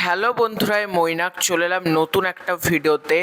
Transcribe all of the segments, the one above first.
Hello বন্ধুরা, মৈনাক চলে এলাম নতুন একটা ভিডিওতে।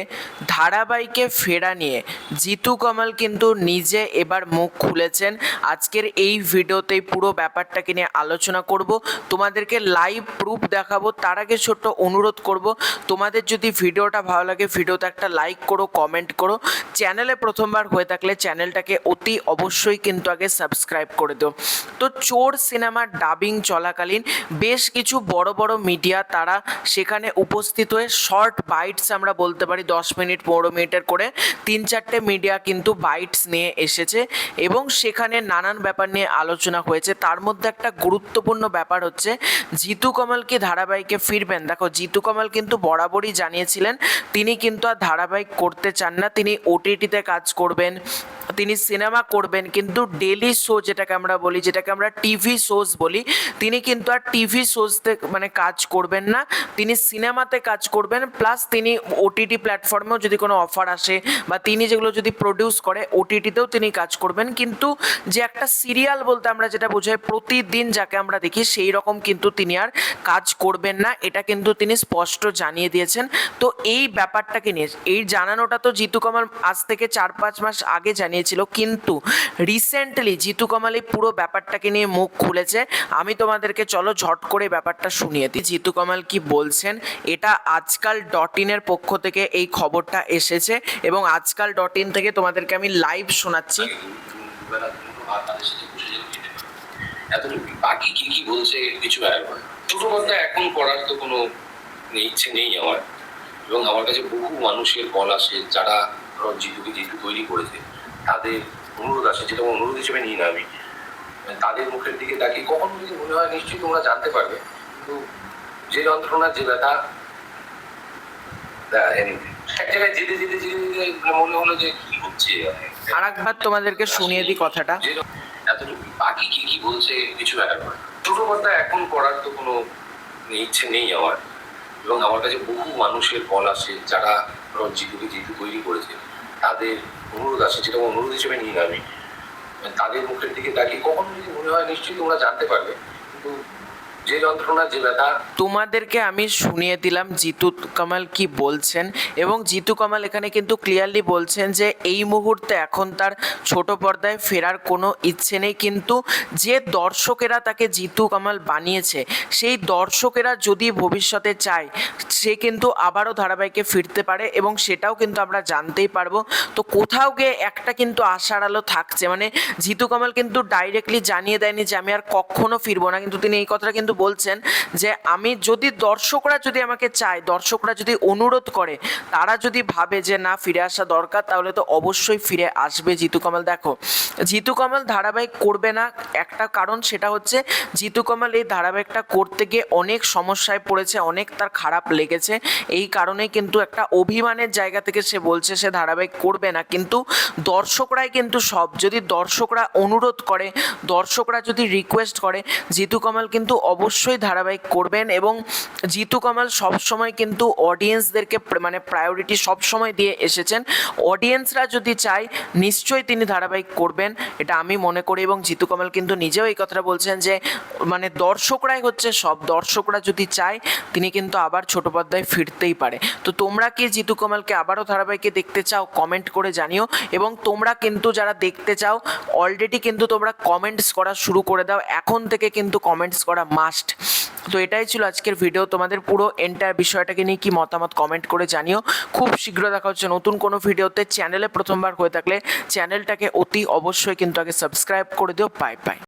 ধারাবাহিকে ফেরা নিয়ে জিতু কামাল কিন্তু নিজে এবার মুখ খুলেছেন। আজকের এই ভিডিওতেই পুরো ব্যাপারটাকে নিয়ে আলোচনা করব, তোমাদেরকে লাইভ প্রুফ দেখাবো। তার আগে ছোট্ট অনুরোধ করব, তোমাদের যদি ভিডিওটা ভালো লাগে ভিডিওতে একটা লাইক করো, কমেন্ট করো। চ্যানেলে প্রথমবার হয়ে থাকলে চ্যানেলটাকে অতি অবশ্যই কিন্তু আগে সাবস্ক্রাইব করে দিও। তো চোর সিনেমার ডাবিং চলাকালীন বেশ কিছু বড় বড় মিডিয়া তারা সেখানে উপস্থিত হয়ে শর্ট বাইটস, আমরা বলতে পারি 10 মিনিট 15 মিনিটের করে 3-4টে মিডিয়া কিন্তু বাইটস নিয়ে এসেছে এবং সেখানে নানান ব্যাপার নিয়ে আলোচনা হয়েছে। তার মধ্যে একটা গুরুত্বপূর্ণ ব্যাপার হচ্ছে জিতু কামাল কি ধারাবাহিকে ফিরবেন। দেখো, জিতু কামাল কিন্তু বরাবরই জানিয়েছিলেন তিনি কিন্তু আর ধারাবাহিক করতে চান না, তিনি ওটিটিতে কাজ করবেন, তিনি সিনেমা করবেন, কিন্তু ডেলি শো যেটাকে আমরা বলি, যেটাকে আমরা টিভি শোজ বলি, তিনি কিন্তু আর টিভি শোজতে কাজ করবেন না, তিনি সিনেমাতে কাজ করবেন। প্লাস তিনি ওটিটি প্ল্যাটফর্মেও যদি কোনো অফার আসে বা তিনি যেগুলো যদি প্রডিউস করে ওটিটিতেও তিনি কাজ করবেন, কিন্তু যে একটা সিরিয়াল বলতে আমরা যেটা বোঝাই প্রতিদিন যাকে আমরা দেখি সেই রকম কিন্তু তিনি আর কাজ করবেন না, এটা কিন্তু তিনি স্পষ্ট জানিয়ে দিয়েছেন। তো এই ব্যাপারটাকে নিয়ে এই জানানোটা তো জিতু কামাল আজ থেকে 4-5 মাস আগে জানিয়েছিল, কিন্তু রিসেন্টলি জিতু কামাল এই পুরো ব্যাপারটাকে নিয়ে মুখ খুলেছে। আমি তোমাদেরকে চলো ঝট করে ব্যাপারটা শুনিয়ে দিই জিতু কামাল কি বলছেন। এটা আজকাল.in-এর পক্ষ থেকে এই খবরটা এসেছে এবং আজকাল.in থেকে তোমাদেরকে আমি লাইভ শোনাচ্ছি। বাকি কি কি বলছে কিছু ছোট কথা এখন পড়ার তো কোনো ইচ্ছে নেই আমার, এবং আমার কাছে বহু মানুষের কল আসে যারা জিতুকে যেহেতু তৈরি করেছে তাদের অনুরোধ আসে, যেটা অনুরোধ হিসেবে নিই না আমি, তাদের মুখের দিকে তাকিয়ে কখন যদি মনে হয় নিশ্চয়ই তোমরা জানতে পারবে। কিন্তু যে যন্ত্রণা, যে ব্যথা, এক জায়গায় যেতে যেতে যেতে যেতে মনে হলো যে কি হচ্ছে। আর একবার তোমাদেরকে শুনিয়ে দিই কথাটা। এতটুকু বাকি কি কি বলছে কিছু ছোট কথা এখন পড়ার তো কোনো ইচ্ছে নেই আমার, এবং আমার কাছে বহু মানুষের কল আসে যারা জিতুকে যেহেতু তৈরি করেছে তাদের অনুরোধ আসে, যেটা অনুরোধ হিসেবে নিই না আমি, তাদের মুখের দিকে তাকিয়ে কখন যদি মনে হয় নিশ্চয়ই তোমরা জানতে পারবে। কিন্তু যে যন্ত্রণা, যে ব্যথা, তোমাদেরকে আমি শুনিয়ে দিলাম জিতু কামাল কি বলছেন। এবং জিতু কামাল এখানে কিন্তু ক্লিয়ারলি বলছেন যে এই মুহূর্তে এখন তার ছোট পর্দায় ফেরার কোনো ইচ্ছে নেই, কিন্তু যে দর্শকেরা তাকে জিতু কামাল বানিয়েছে সেই দর্শকেরা যদি ভবিষ্যতে চায় সে কিন্তু আবারও ধারাবাহিকে ফিরতে পারে এবং সেটাও কিন্তু আমরা জানতেই পারবো। তো কোথাও গিয়ে একটা কিন্তু আশার আলো থাকছে, মানে জিতু কামাল কিন্তু ডাইরেক্টলি জানিয়ে দেয়নি যে আমি আর কখনো ফিরবো না, কিন্তু তিনি এই কথাটা কিন্তু বলছেন যে আমি যদি দর্শকরা যদি আমাকে চায়, দর্শকরা যদি অনুরোধ করে, তারা যদি ভাবে যে না ফিরে আসা দরকার, তাহলে তো অবশ্যই ফিরে আসবে জিতু কামাল। দেখো, জিতু কামাল ধারাবাহিক করবে না একটা কারণ, সেটা হচ্ছে জিতু কামাল এই ধারাবাহিকটা করতে গিয়ে অনেক সমস্যায় পড়েছে, অনেক তার খারাপ লেগেছে। এই কারণেই কিন্তু একটা অভিমানের জায়গা থেকে সে বলছে সে ধারাবাহিক করবে না, কিন্তু দর্শকরাই কিন্তু সব। যদি দর্শকরা অনুরোধ করে, দর্শকরা যদি রিকোয়েস্ট করে, জিতু কামাল কিন্তু অবশ্যই ধারাবাহিক করবেন। এবং জিতু কামাল সবসময় কিন্তু অডিয়েন্সদেরকে প্রায়োরিটি সবসময় দিয়ে এসেছেন। অডিয়েন্সরা যদি চায় নিশ্চয়ই তিনি ধারাবাহিক করবেন, এটা আমি মনে করি। এবং জিতু কামাল কিন্তু নিজেও এই কথাটা বলছেন যে দর্শকরাই হচ্ছে সব, দর্শকরা যদি চায় তিনি কিন্তু আবার ছোট পর্দায় ফিরতেই পারে। তো তোমরা কি জিতু কামালকে আবারও ধারাবাহিকে দেখতে চাও? কমেন্ট করে জানিও। এবং তোমরা কিন্তু যারা দেখতে চাও অলরেডি কিন্তু তোমরা কমেন্টস করা শুরু করে দাও, এখন থেকে কিন্তু কমেন্টস করা মাস্ট। তো এটাই ছিল আজকের ভিডিও। তোমাদের পুরো এন্টার বিষয়টাকে নিয়ে কি মতামত কমেন্ট করে জানিও। খুব শীঘ্র দেখা হচ্ছে নতুন কোনো ভিডিওতে। চ্যানেলে প্রথমবার হয়ে থাকলে চ্যানেলটাকে অতি অবশ্যই কিন্তু আগে সাবস্ক্রাইব করে দিও। Bye bye.